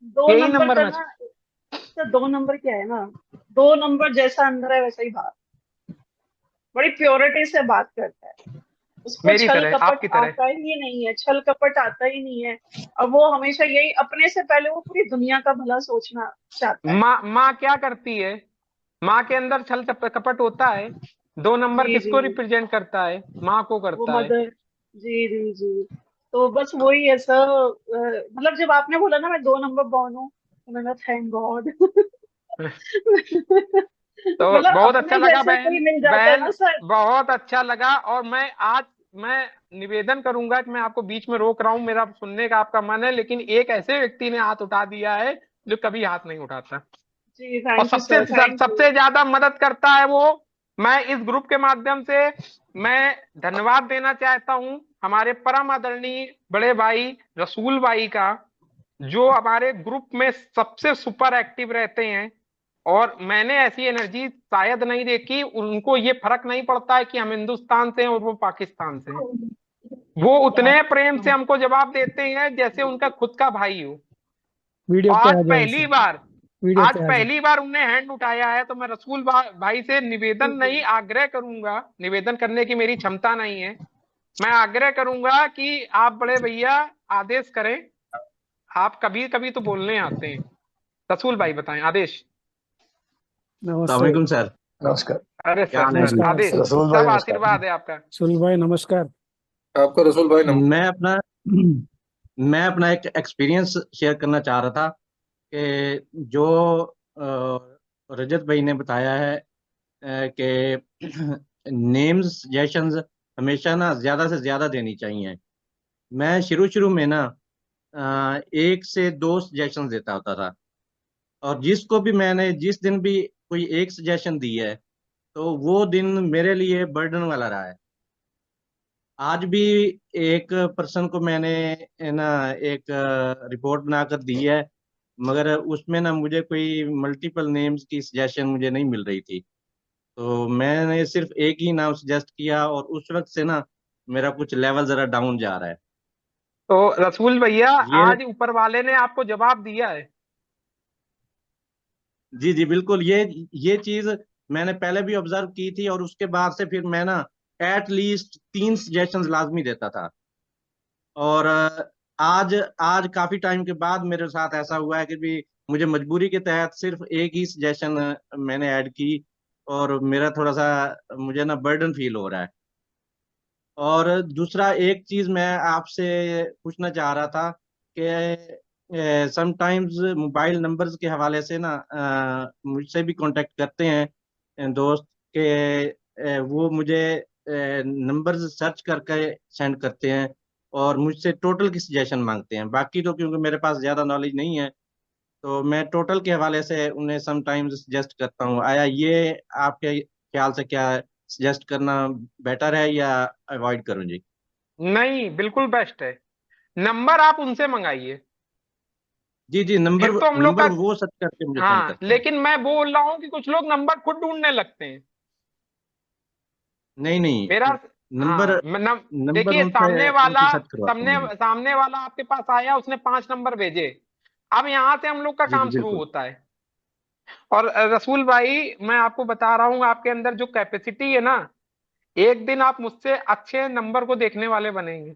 दो यही नंबर नंबर का ना, महसूस। सर 2 नंबर क्या है ना, 2 नंबर जैसा अंदर है वैसा ही बाहर, बड़ी प्योरिटी से बात करता है। उसको मेरी छल तरह, कपट आपकी तरह। आता ही नहीं है, छल कपट आता ही नहीं है। अब वो हमेशा यही, अपने से पहले वो पूरी दुनिया का भला सोचना चाहता है। माँ क्या करती है? माँ के अंदर छल कपट होता है। 2 नंबर जी जी किसको जी। रिप्रेजेंट करता है? माँ को वो करता है। मदर। जी जी जी। तो बस वही है सर। मतलब जब आपने बोला ना मैं 2 नंबर बॉर्न हूँ, तो मैंने थैंक गॉड। तो मतलब बहुत अच्छा अपने लगा जैसा बहन। कोई मिल जाता है ना बहन, सर। बहुत अच्छा लगा। और मैं निवेदन करूंगा कि मैं आपको बीच में रोक रहा हूं, मेरा सुनने का आपका मन है, लेकिन एक ऐसे व्यक्ति ने हाथ उठा दिया है जो कभी हाथ नहीं उठाता, जी और थैंक यू सबसे सर, थैंक यू। सबसे ज्यादा मदद करता है वो। मैं इस ग्रुप के माध्यम से मैं धन्यवाद देना चाहता हूं हमारे परम आदरणीय बड़े भाई रसूल भाई का, जो हमारे ग्रुप में सबसे सुपर एक्टिव रहते हैं। और मैंने ऐसी एनर्जी शायद नहीं देखी। उनको ये फर्क नहीं पड़ता है कि हम हिंदुस्तान से हैं और वो पाकिस्तान से हैं। वो उतने प्रेम से हमको जवाब देते हैं जैसे उनका खुद का भाई हो। वीडियो पे आज आ जाए सर, वीडियो आज पे आ जाए। पहली बार उनने हैंड उठाया है, तो मैं रसूल भाई से निवेदन नहीं आग्रह करूंगा, निवेदन करने की मेरी क्षमता नहीं है, मैं आग्रह करूंगा कि आप बड़े भैया आदेश करें। आप कभी कभी तो बोलने आते हैं। रसूल भाई बताएं आदेश। नमस्ते। सलामकुम सर। नमस्कार। अरे क्या हाल सर है जी? नमस्कार आदेश, सर। रसूल भाई सब नमस्कार। आशीर्वाद है आपका। सुनील भाई नमस्कार। आपका रसूल भाई मैं अपना मैं अपना एक एक्सपीरियंस शेयर करना चाह रहा था कि जो रजत भाई ने बताया है कि नेम्स सजेशंस हमेशा ना ज़्यादा से ज़्यादा देनी चाहिए। मैं शुरू शुरू में ना 1 से 2 सजेशन देता होता था, और जिसको भी मैंने जिस दिन भी कोई एक सजेशन दी है तो वो दिन मेरे लिए बर्डन वाला रहा है। आज भी एक पर्सन को मैंने ना एक रिपोर्ट बनाकर दी है, मगर उसमें ना मुझे कोई मल्टीपल नेम्स की सजेशन मुझे नहीं मिल रही थी, तो मैंने सिर्फ एक ही नाम सजेस्ट किया, और उस वक्त से ना मेरा कुछ लेवल जरा डाउन जा रहा है। तो रसूल भैया ये आज ऊपर वाले ने आपको जवाब दिया है। जी जी बिल्कुल, ये चीज मैंने पहले भी ऑब्जर्व की थी, और उसके बाद से फिर मैं ना एट लीस्ट 3 सजेशंस लाजमी देता था। और आज आज काफी टाइम के बाद मेरे साथ ऐसा हुआ है कि भी मुझे मजबूरी के तहत सिर्फ एक ही सजेशन मैंने ऐड की, और मेरा थोड़ा सा मुझे ना बर्डन फील हो रहा है। और दूसरा एक चीज मैं आपसे पूछना चाह रहा था कि समटाइम्स मोबाइल नंबर्स के हवाले से ना मुझसे भी कांटेक्ट करते हैं दोस्त के, वो मुझे नंबर्स सर्च करके सेंड करते हैं, और मुझसे टोटल की सजेशन मांगते हैं। बाकी तो क्योंकि मेरे पास ज़्यादा नॉलेज नहीं है, तो मैं टोटल के हवाले से उन्हें समटाइम्स सजेस्ट करता हूँ। आया ये आपके ख्याल से क्या सजेस्ट करना बेटर है या अवॉइड करूँ जी? नहीं, बिल्कुल बेस्ट है। नंबर आप उनसे मंगाइए। जी जी, नंबर फिर तो हम लोग नंबर का, वो सर्च करके मुझे सेंड हाँ, करते हैं। लेकिन मैं बोल रहा हूं कि कुछ लोग नंबर खुद ढूंढने लगते हैं। नहीं मेरा, नहीं, नंबर हाँ, नंबर देखिए उनसे उनसे सर्च करवाता हूँ मैं। सामने वाला आपके पास आया, उसने 5 नंबर भेजे। अब यहां से हम लोग का जी जी काम शुरू बिल्कुल। होता है। और रसूल भाई मैं आपको बता रहा हूँ, आपके अंदर जो कैपेसिटी है ना, एक दिन आप मुझसे अच्छे नंबर को देखने वाले बनेंगे।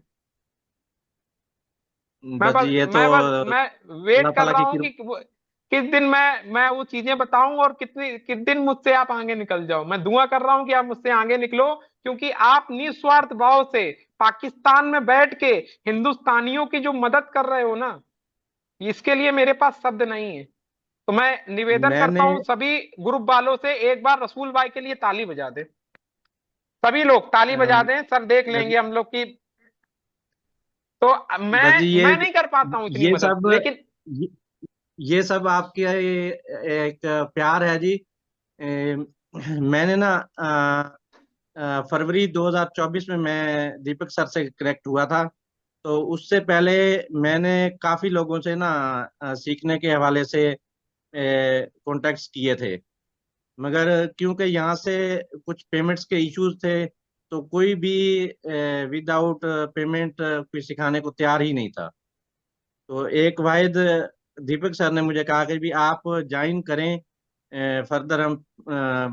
बस जी, ये तो मैं वेट अल्लाह कर ताला रहा की हूँ कि किस दिन मैं वो चीजें बताऊं, और किस दिन मुझसे आप आगे निकल जाओ। मैं दुआ कर रहा हूं कि आप मुझसे आगे निकलो, क्योंकि आप निस्वार्थ भाव से पाकिस्तान में बैठ के हिंदुस्तानियों की जो मदद कर रहे हो ना, इसके लिए मेरे पास शब्द नहीं है। तो मैं निवेदन करता मैंने हूं सभी ग्रुप वालों से, एक बार रसूल भाई के लिए ताली बजा दे। सभी लोग ताली बजा अम, दें, सर देख बस लेंगे हम लोग की। तो बस जी, मैं नहीं कर पाता हूं इतनी ये मदद, सब लेकिन ये, ये सब आपके एक प्यार है जी। मैंने ना फरवरी 2024 में मैं दीपक सर से कनेक्ट हुआ था, तो उससे पहले मैंने काफी लोगों से ना सीखने के हवाले से कॉन्टेक्ट्स किए थे, मगर क्योंकि यहाँ से कुछ पेमेंट्स के इश्यूज थे, तो कोई भी विदाउट पेमेंट कोई सिखाने को तैयार ही नहीं था। तो एक वाहिद दीपक सर ने मुझे कहा कि भी आप ज्वाइन करें, फर्दर हम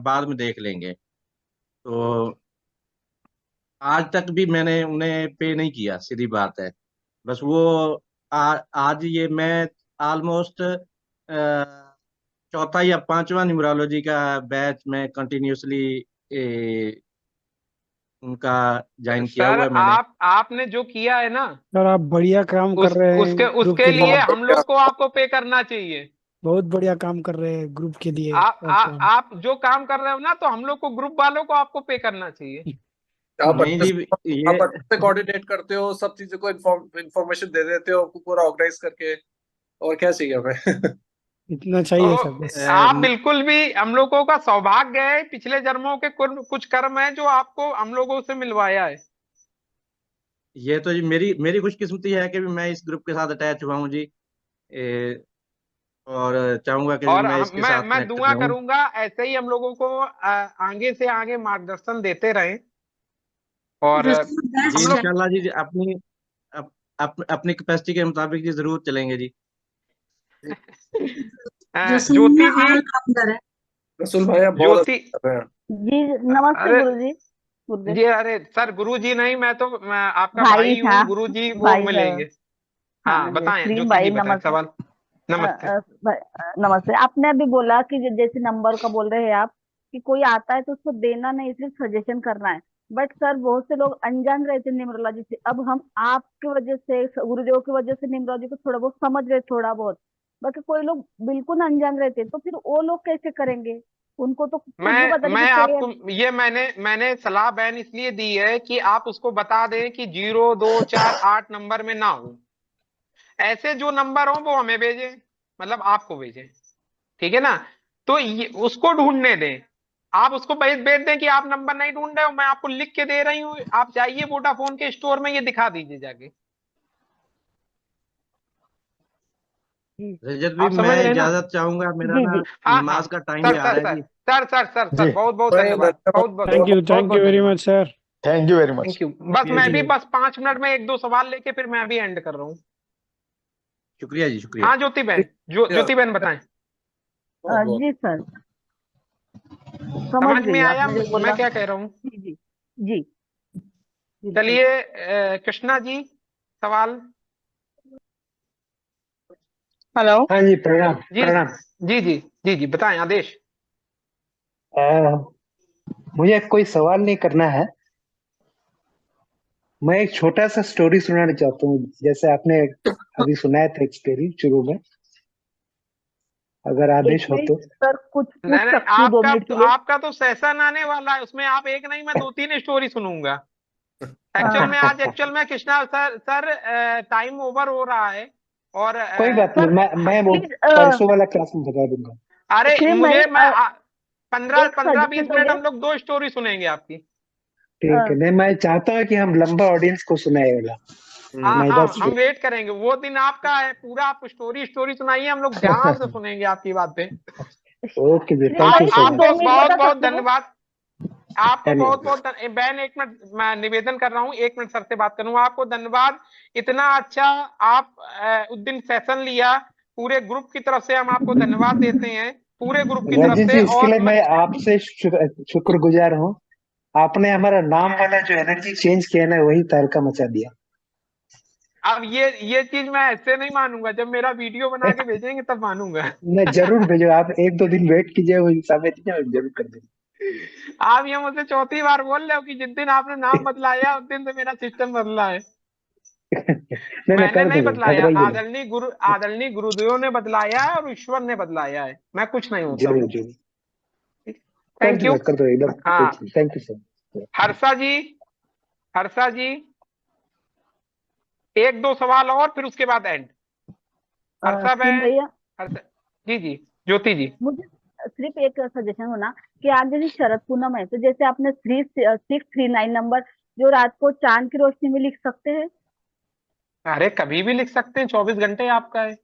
बाद में देख लेंगे। तो आज तक भी मैंने उन्हें पे नहीं किया, सीधी बात है। बस वो आज ये मैं ऑलमोस्ट चौथा या पांचवा न्यूमरोलॉजी का बैच में कंटिन्यूसली उनका ज्वाइन किया सर हुआ है मैंने। आपने जो किया है ना, सर आप बढ़िया काम कर उस रहे हैं उसके ग्रुप उसके के लिए लिए। बहुत हम बढ़िया। लोग को आपको पे करना चाहिए। बहुत बढ़िया काम कर रहे हैं ग्रुप के लिए आप। आप जो काम कर रहे हो ना, तो हम लोग को, ग्रुप वालों को आपको पे करना चाहिए। आप नहीं अच्छे जी, से ये आप अच्छे से कोऑर्डिनेट करते हो, सब चीजों को इंफॉर्मेशन दे देते हो पूरा ऑर्गेनाइज करके, और क्या चाहिए हमें। इतना तो चाहिए सर बस। आप बिल्कुल भी, हम लोगों का सौभाग्य है, पिछले जन्मों के कुछ कर्म है जो आपको हम लोगों से मिलवाया है। ये तो जी मेरी मेरी खुशकिस्मती है कि भी मैं इस ग्रुप के साथ अटैच हुआ हूँ जी। और चाहूंगा कि भी और मैं इसके साथ मैं कनेक्टेड दुआ रहूं। करूंगा ऐसे ही हम लोगों को आगे से आगे मार्गदर्शन देते रहें। और जी हम लोग इंशाल्लाह जी अपनी अपनी कैपेसिटी के मुताबिक जी जरूर चलेंगे जी। ज्योति जी, रसूल भाई आप बहुत ज्योति, अच्छा कर रहे हैं। जी नमस्ते अरे गुरुजी। गुरुदेव जी, अरे सर गुरु जी नहीं, मैं आपका भाई भाई था, हूँ, गुरु जी वो भाई मिलेंगे। हाँ हाँ जी बताएं प्रेम ज्योति जी, भाई बताएं नमस्ते। सवाल। नमस्ते। नमस्ते। आपने अभी बोला कि जैसे नंबर का बोल रहे हैं आप कि कोई आता है तो उसको देना नहीं, सिर्फ सजेशन करना है। बट सर बहुत से लोग अनजान रहते हैं न्यूमरोलॉजी से। अब हम आपकी वजह से, गुरुदेव की वजह से न्यूमरोलॉजी को थोड़ा बहुत समझ रहे, थोड़ा बहुत। बाकी कोई लोग बिल्कुल अनजान रहते हैं, तो फिर वो लोग कैसे करेंगे? उनको तो कुछ भी पता नहीं मैं कि आपको prayer- ये मैंने सलाह बैन इसलिए दी है कि आप उसको बता दें कि 0, 2, 4, 8 नंबर में ना हो। ऐसे जो नंबर हो वो हमें भेजें, मतलब आपको भेजें, ठीक है ना। तो ये उसको ढूंढने दें। आप उसको भेज दें कि आप नंबर नहीं ढूंढ रहे हो, मैं आपको लिख के दे रही हूँ, आप जाइए वोडाफोन के स्टोर में ये दिखा दीजिए जाके। रजत भी आप समझ मैं रहे हैं ना। इजाजत चाहूंगा, मेरा जी ना जी हाँ हाँ नमाज का टाइम सर भी आ सर रहा है सर जी। सर सर सर जी सर बहुत बहुत भाई धन्यवाद, बहुत बहुत थैंक यू, बहुत थैंक बहुत यू वेरी धन्यवाद। Much sir. Thank you very much. Thank you. बस मैं जी भी बस 5 मिनट में 1-2 सवाल लेके फिर मैं भी एंड कर रहा हूँ। शुक्रिया जी, शुक्रिया। हाँ ज्योति बहन, ज्योति बहन बताएं। बहुत बहुत जी सर, समझ समझ में गई आया आपने जो मैं बोला। क्या कह रहा हूँ। जी जी जी बिल्कुल। चलिए कृष्णा जी सवाल। हेलो। हाँ जी, प्रणाम जी प्रणाम। जी जी जी जी बताएं आदेश। अ, मुझे कोई सवाल नहीं करना है। मैं एक छोटा सा स्टोरी सुनाना चाहता हूँ, जैसे आपने अभी सुनाया था एक स्टोरी शुरू में, अगर एक आदेश हो मिनट तो। सर, कुछ पूछ नहीं नहीं, सकती हूँ 2 मिनट के लिए? आपका तो सेशन आने वाला है, उसमें आप एक नहीं मैं 2-3 स्टोरी सुनूंगा। एक्चुअल में कृष्णा सर टाइम ओवर हो रहा है और कोई बात नहीं, सर मैं वो प्लीज परसों वाला क्लास में बता दूंगा। अरे प्रेम भाई, मुझे मैं 15 एक 15 सजेशन 20 दे मिनट दो। हम लोग 2 स्टोरी सुनेंगे आपकी। ठीक है, नहीं मैं चाहता हूँ कि हम लंबा ऑडियंस को सुनाए वाला। हाँ मैं हाँ इधर हम वेट करेंगे, वो दिन आपका है पूरा, आप स्टोरी सुनाइए, हम लोग ध्यान से सुनेंगे आपकी बातें। ओके जी, प्रेम थैंक भाई यू सो सिर्फ मच। 2 मिनट बहुत बता बहुत सकती हूँ? धन्यवाद। आपको बहुत धन्यवाद। बहुत बहन 1 मिनट मैं निवेदन कर रहा हूँ, 1 मिनट सर से बात करूंगा। आपको धन्यवाद, इतना अच्छा आप उस दिन सेशन लिया, पूरे ग्रुप की तरफ से हम आपको धन्यवाद देते हैं, पूरे ग्रुप की तरफ रजत से। जी, इसके और लिए मैं आपसे शुक्रगुजार हूँ। आपने हमारा नाम वाला जो एनर्जी चेंज किया ना, वही तहलका मचा दिया। अब ये चीज मैं ऐसे नहीं मानूंगा, जब मेरा वीडियो बना के भेजेंगे तब मानूंगा। मैं जरूर भेजो, आप 1-2 दिन वेट कीजिए, वो समय दीजिए, मैं जरूर कर दूंगा। आप ये मुझसे चौथी बार बोल रहे हो कि जिस दिन आपने नाम बदलाया उस दिन से मेरा सिस्टम बदला है। नहीं नहीं, मैंने कर नहीं देंगे, बदलाया, घबराइए नहीं। आदरणीय गुरुदेव ने बदलाया है और ईश्वर ने बदलाया है, मैं कुछ नहीं होता जरूर हूँ। जरूर थैंक यू। कर दो एकदम। हाँ थैंक यू सर। हर्षा जी, हर्षा जी 1-2 सवाल और फिर उसके बाद एंड। हर्षा प्रेम बहन, भैया, हर्षा जी जी, ज्योति जी। मुझे सिर्फ एक सजेशन होना कि आज जैसे शरद पूनम है, तो जैसे आपने 3639 नंबर जो रात को चांद की रोशनी में लिख सकते हैं। अरे कभी भी लिख सकते हैं, 24 घंटे आपका है।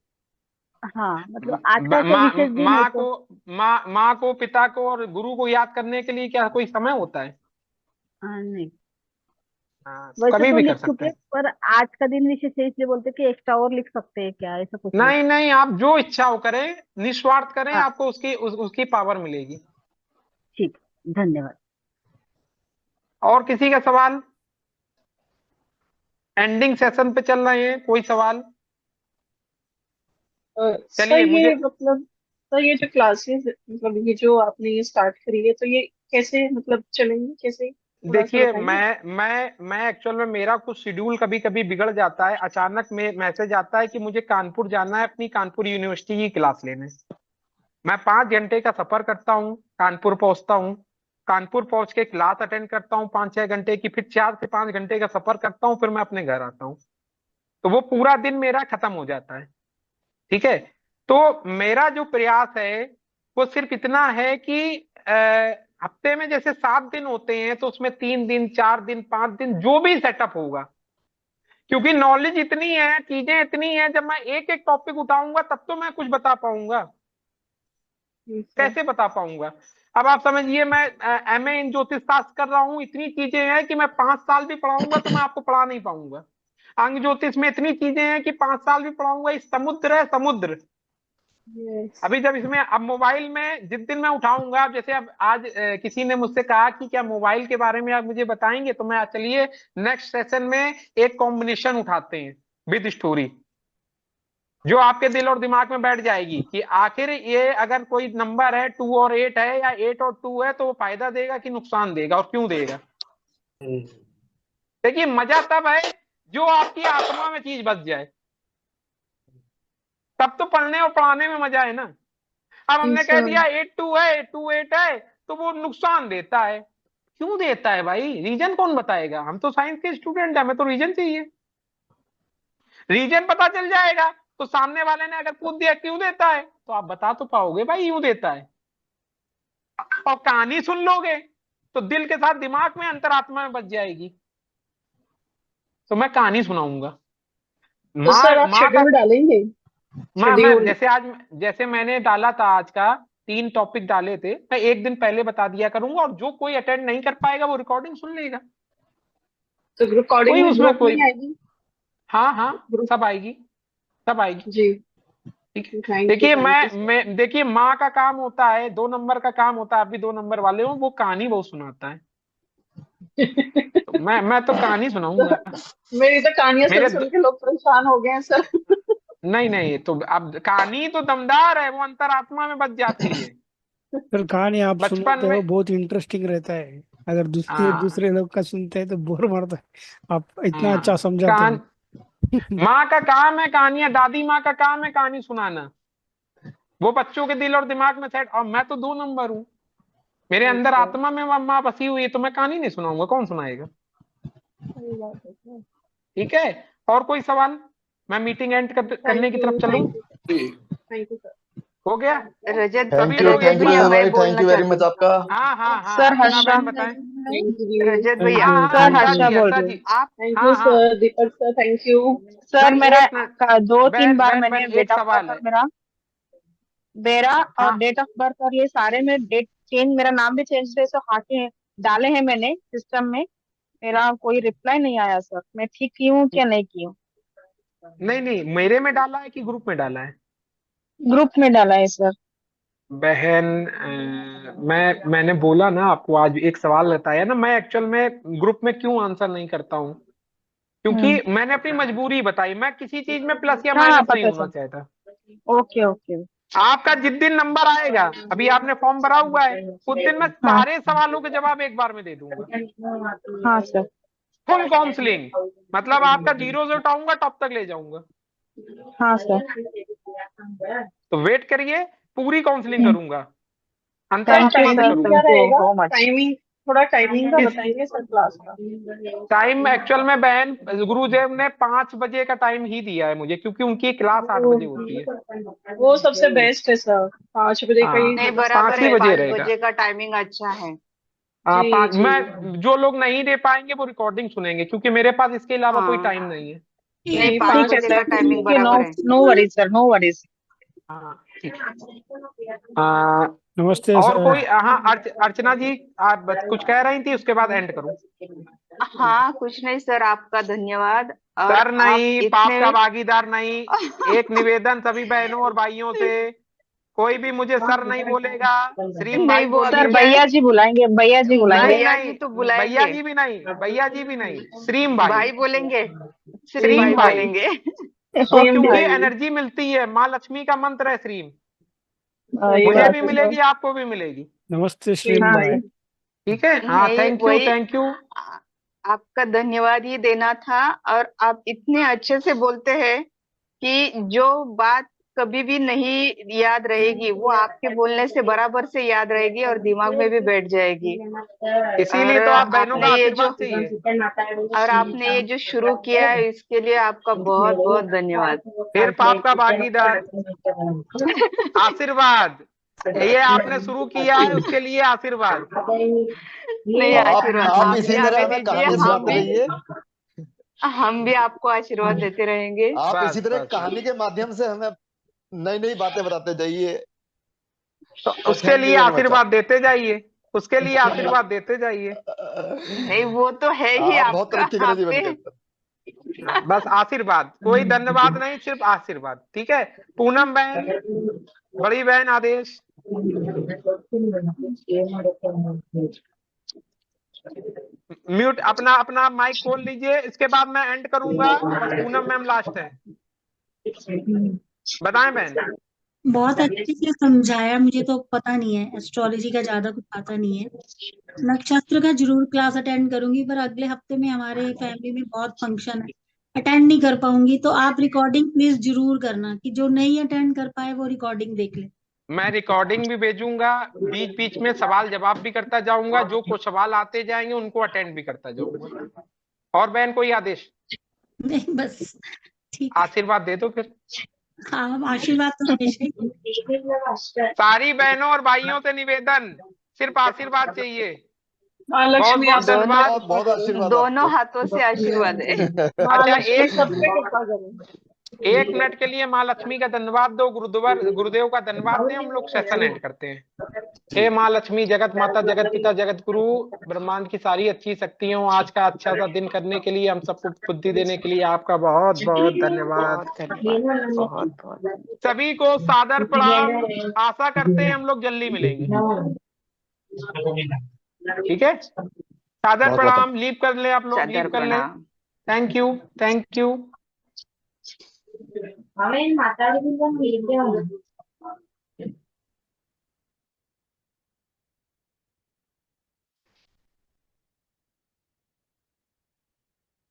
हाँ मतलब आज का ऐसा विशेष दिन है तो माँ को, पिता को और गुरु को याद करने के लिए क्या कोई समय होता है? नहीं, हाँ, वैसे कभी तो भी कर लिख सकते चुके, हैं। पर आज का दिन विशेष है इसलिए बोलते कि एक्स्ट्रा और लिख सकते हैं क्या, ऐसा कुछ है? नहीं नहीं, आप जो इच्छा हो करें, निस्वार्थ करें, हाँ आपको उसकी पावर मिलेगी। ठीक, धन्यवाद। और किसी का सवाल? एंडिंग सेशन पे चल रहे हैं, कोई सवाल? सर चलिए मुझे ये मतलब, सर ये जो क्लासेस मतलब ये जो आपने ये स्टार्ट करी है, तो ये कैसे मतलब चलेंगे, कैसे थोड़ा सा देखिए, बताइए। मैं एक्चुअल में मेरा कुछ शेड्यूल कभी कभी बिगड़ जाता है, अचानक में मैसेज आता है कि मुझे कानपुर जाना है अपनी कानपुर यूनिवर्सिटी की क्लास लेने। मैं 5 घंटे का सफर करता हूँ, कानपुर पहुंचता हूँ, कानपुर पहुंच के क्लास अटेंड करता हूँ 5-6 घंटे की, फिर 4 से 5 घंटे का सफर करता हूँ, फिर मैं अपने घर आता हूँ। तो वो पूरा दिन मेरा खत्म हो जाता है, ठीक है। तो मेरा जो प्रयास है वो सिर्फ इतना है कि हफ्ते में जैसे 7 दिन होते हैं, तो उसमें 3 दिन, 4 दिन, 5 दिन जो भी सेटअप होगा, क्योंकि नॉलेज इतनी है, चीजें इतनी है, जब मैं एक एक टॉपिक उठाऊंगा तब तो मैं कुछ बता पाऊंगा, कैसे बता पाऊंगा। अब आप समझिए, मैं एमए इन ज्योतिष शास्त्र कर रहा हूँ, इतनी चीजें हैं कि मैं 5 साल भी पढ़ाऊंगा तो मैं आपको पढ़ा नहीं पाऊंगा। अंग ज्योतिष में इतनी चीजें हैं कि 5 साल भी पढ़ाऊंगा, इस समुद्र है समुद्र। यस अभी जब इसमें, अब मोबाइल में जिस दिन मैं उठाऊंगा, अब जैसे अब आज किसी ने मुझसे कहा कि क्या मोबाइल के बारे में आप मुझे बताएंगे, तो मैं चलिए नेक्स्ट सेशन में एक कॉम्बिनेशन उठाते हैं विद स्टोरी, जो आपके दिल और दिमाग में बैठ जाएगी कि आखिर ये अगर कोई नंबर है 2 और 8 है या 8 और 2 है, तो वो फायदा देगा कि नुकसान देगा और क्यों देगा। देखिए मजा तब है जो आपकी आत्मा में चीज बस जाए, तब तो पढ़ने और पढ़ाने में मजा है ना। अब हमने कह सर दिया 8 2 है 2 8 है तो वो नुकसान देता है, क्यों देता है भाई, रीजन कौन बताएगा, हम तो साइंस के स्टूडेंट हैं, हमें तो रीजन चाहिए। रीजन पता चल जाएगा तो सामने वाले ने अगर पूछ दिया क्यों देता है, तो आप बता तो पाओगे भाई यूं देता है। और कहानी सुन लोगे तो दिल के साथ दिमाग में अंतरात्मा में बच जाएगी। तो मैं कहानी सुनाऊंगा। तो सर माँ आप माँ का, शेड्यूल डालेंगे? मैं शेड्यूल जैसे आज, जैसे मैंने डाला था आज का 3 टॉपिक डाले थे, मैं एक दिन पहले बता दिया करूंगा, और जो कोई अटेंड नहीं कर पाएगा वो रिकॉर्डिंग सुन लेगा। तो रिकॉर्डिंग कोई में उसमें ग्रुप कोई, में आएगी? हाँ हाँ ग्रुप, सब आएगी, सब आएगी। जी ठीक है, थैंक यू देखिए थैंक यू मैं देखिए, माँ का काम होता है 2 नंबर का काम होता है, आप भी 2 नंबर वाले हो, वो कहानी बहुत सुनाता है। तो मैं तो कहानी सुनाऊंगा। मेरी तो कहानियां सुन मेरे सुन के लोग परेशान हो गए हैं सर। नहीं नहीं, तो अब कहानी तो दमदार है, वो अंतरात्मा में बच जाती है। फिर कहानी आप बचपन सुनाते में, हो बहुत इंटरेस्टिंग रहता है, अगर दूसरे हाँ दूसरे लोग का सुनते हैं तो बोर मारता है, आप इतना अच्छा हाँ, समझाते कान हो। माँ का काम है कहानियां, दादी माँ का काम है कहानी सुनाना, वो बच्चों के दिल और दिमाग में सेट। और मैं तो 2 नंबर हूँ, मेरे अंदर अच्छा आत्मा में माँ बसी हुई है, तो मैं कहानी नहीं सुनाऊंगा, कौन सुनाएगा। सही बात है सर। ठीक है, और कोई सवाल, मैं मीटिंग एंड करने की तरफ चलूं। Thank you sir. हो गया, रजत सभी रजत लोग एक भैया साथ। मैं बोलना चाहती हूँ। आपका। हाँ हाँ हाँ, सर अर्चना हर्षा, बहन बताएं। थैंक यू रजत थैंक भैया, हाँ यू, हाँ, sir thank Harsha you. Harsha ji, बोल हर्षा रही जी। हूँ। थैंक यू हाँ हाँ, sir, Deepak sir thank you. Sir नहीं मेरा एक मिनट, 2-3 बार बहन मैंने बहन एक डेट ऑफ बर्थ सवाल और है। मेरा और हाँ डेट ऑफ बर्थ और ये सारे में डेट चेंज, मेरा नाम भी चेंज थे, सो हाके डाले हैं मैंने सिस्टम में, मेरा कोई रिप्लाई नहीं आया सर, मैं ठीक की हूँ क्या नहीं की हूँ? नहीं नहीं, मेरे में डाला है कि ग्रुप में डाला है। ग्रुप में डाला है सर। बहन मैंने बोला ना आपको, आज एक सवाल बताया ना, मैं एक्चुअल में ग्रुप में क्यों आंसर नहीं करता हूँ, क्योंकि मैंने अपनी मजबूरी बताई, मैं किसी चीज में प्लस या हाँ हाँ माइनस नहीं पता होना सर। चाहता। Okay okay. आपका जिस दिन नंबर आएगा, अभी आपने फॉर्म भरा हुआ है, उस दिन मैं हाँ सारे सवालों के जवाब एक बार में दे दूंगा। हाँ सर। फुल काउंसलिंग, मतलब आपका 0 से उठाऊंगा टॉप तक ले जाऊंगा। हाँ सर। तो वेट करिए, पूरी काउंसलिंग करूंगा, थैंक यू अंतरात्मा से सर, टाइमिंग क्या करूंगा। थैंक यू रहेगा? So much. टाइमिंग, थोड़ा टाइमिंग का किस बताएंगे सर क्लास का? टाइम, एक्चुअल में बहन गुरुदेव ने 5 बजे का टाइम ही दिया है मुझे, क्योंकि उनकी क्लास 8 बजे होती है। वो सबसे बेस्ट है सर, 5 बजे का ही हाँ, नहीं, व्यवस्था बराबर 5 ही है, करें। बजे 5 रहेगा। बजे का टाइमिंग अच्छा है। जी 5 जी मैं, जो लोग नहीं दे पाएंगे वो रिकॉर्डिंग सुनेंगे, क्योंकि मेरे पास इसके अलावा कोई हाँ, टाइम नहीं है। नहीं, नहीं, 5 ठीक है बजे सर, का टाइमिंग ठीक है, नो बराबर है। No worries sir, no worries. हाँ ठीक है। नमस्ते और सर। कोई, हाँ अर्चना जी, आप कुछ कह रही थी, उसके बाद एंड करूं। हाँ, कुछ नहीं सर, आपका धन्यवाद। और सर आप नहीं, पाप इतने का भागीदार नहीं। एक निवेदन सभी बहनों और भाइयों से, कोई भी मुझे सर नहीं बोलेगा, श्रीम नहीं भाई सर बोलेंगे, बोलिए। भैया जी बुलाएंगे, भैया जी बुलाएंगे। नहीं भैया जी नहीं, तो भैया बुलाएंगे, जी भी नहीं, भैया जी भी नहीं, श्रीम भाई, भाई बोलेंगे, श्री श्रीम भाई भाई, बोलेंगे। वो सेम क्योंकि भाई, एनर्जी मिलती है, माँ लक्ष्मी का मंत्र है श्रीम, सही मुझे बात भी है सर। मिलेगी आपको भी मिलेगी। नमस्ते सेम श्रीम हाँ भाई। भाई। सर। ठीक है, हाँ नहीं, थैंक यू वही थैंक यू। आ- आपका धन्यवाद ही देना था। और आप इतने अच्छे से बोलते हैं कि जो बात कभी भी नहीं याद रहेगी वो आपके बोलने से बराबर से याद रहेगी और दिमाग में भी बैठ जाएगी। और इसीलिए तो आप बहनों का आशीर्वाद चाहिए। आपने ये जो शुरू किया है इसके लिए आपका बहुत बहुत धन्यवाद। फिर पाप का भागीदार, आशीर्वाद, ये आपने शुरू किया है उसके लिए आशीर्वाद। नहीं, आशीर्वाद आप आप भी इसी तरह हमें हमें दीजिए, कहानियां सुनाते रहिए। हम भी आपको आशीर्वाद देते रहेंगे। आप बस इसी तरह बस बस, कहानी के माध्यम से हमें नई नई बातें बताते जाइए। तो उसके लिए आशीर्वाद देते जाइए, उसके लिए आशीर्वाद देते जाइए। नहीं वो तो है ही आप बहुत आपका, तरक्की करें जीवन के आपने अंदर। बस आशीर्वाद, कोई धन्यवाद नहीं, सिर्फ आशीर्वाद। ठीक है। पूनम बहन, बड़ी बहन आदेश। म्यूट अपना अपना माइक खोल लीजिए, इसके बाद मैं एंड करूंगा। बस पूनम मैम लास्ट है, बताएं बहन। बहुत अच्छे से समझाया, मुझे तो पता नहीं है, एस्ट्रोलॉजी का ज्यादा कुछ पता नहीं है। नक्षत्र का जरूर क्लास अटेंड करूंगी, पर अगले हफ्ते में हमारे फैमिली में बहुत फंक्शन है, अटेंड नहीं कर पाऊंगी। तो आप रिकॉर्डिंग प्लीज जरूर करना, कि जो नहीं अटेंड कर पाए वो रिकॉर्डिंग देख ले। मैं रिकॉर्डिंग भी भेजूंगा, बीच बीच में सवाल जवाब भी करता जाऊंगा, जो कुछ सवाल आते जाएंगे उनको अटेंड भी करता जाऊंगा। और बहन कोई आदेश? नहीं बस ठीक, आशीर्वाद दे दो फिर। हाँ आशीर्वाद तो हमेशा ही। सारी बहनों और भाइयों से निवेदन, सिर्फ आशीर्वाद चाहिए। माँ बहुत लक्ष्मी बहुत धन्यवाद। बहुत आशीर्वाद दोनों आपको। हाथों से आशीर्वाद है। माँ अच्छा, लक्ष्मी सब पे कृपा करें। 1 मिनट के लिए माँ लक्ष्मी का धन्यवाद दो, गुरुदेव का धन्यवाद दें, हम लोग सेशन एंड करते हैं। हे माँ लक्ष्मी, जगत माता, जगत पिता, जगत गुरु, ब्रह्मांड की सारी अच्छी शक्तियों, आज का अच्छा सा दिन करने के लिए, हम सबको बुद्धि देने के लिए आपका बहुत बहुत धन्यवाद। बहुत बहुत सभी को सादर प्रणाम। आशा करते हैं हम लोग जल्दी मिलेंगे। ठीक है, सादर प्रणाम। लीव कर ले आप लोग, लीव कर ले। Thank you, thank you. हमें माता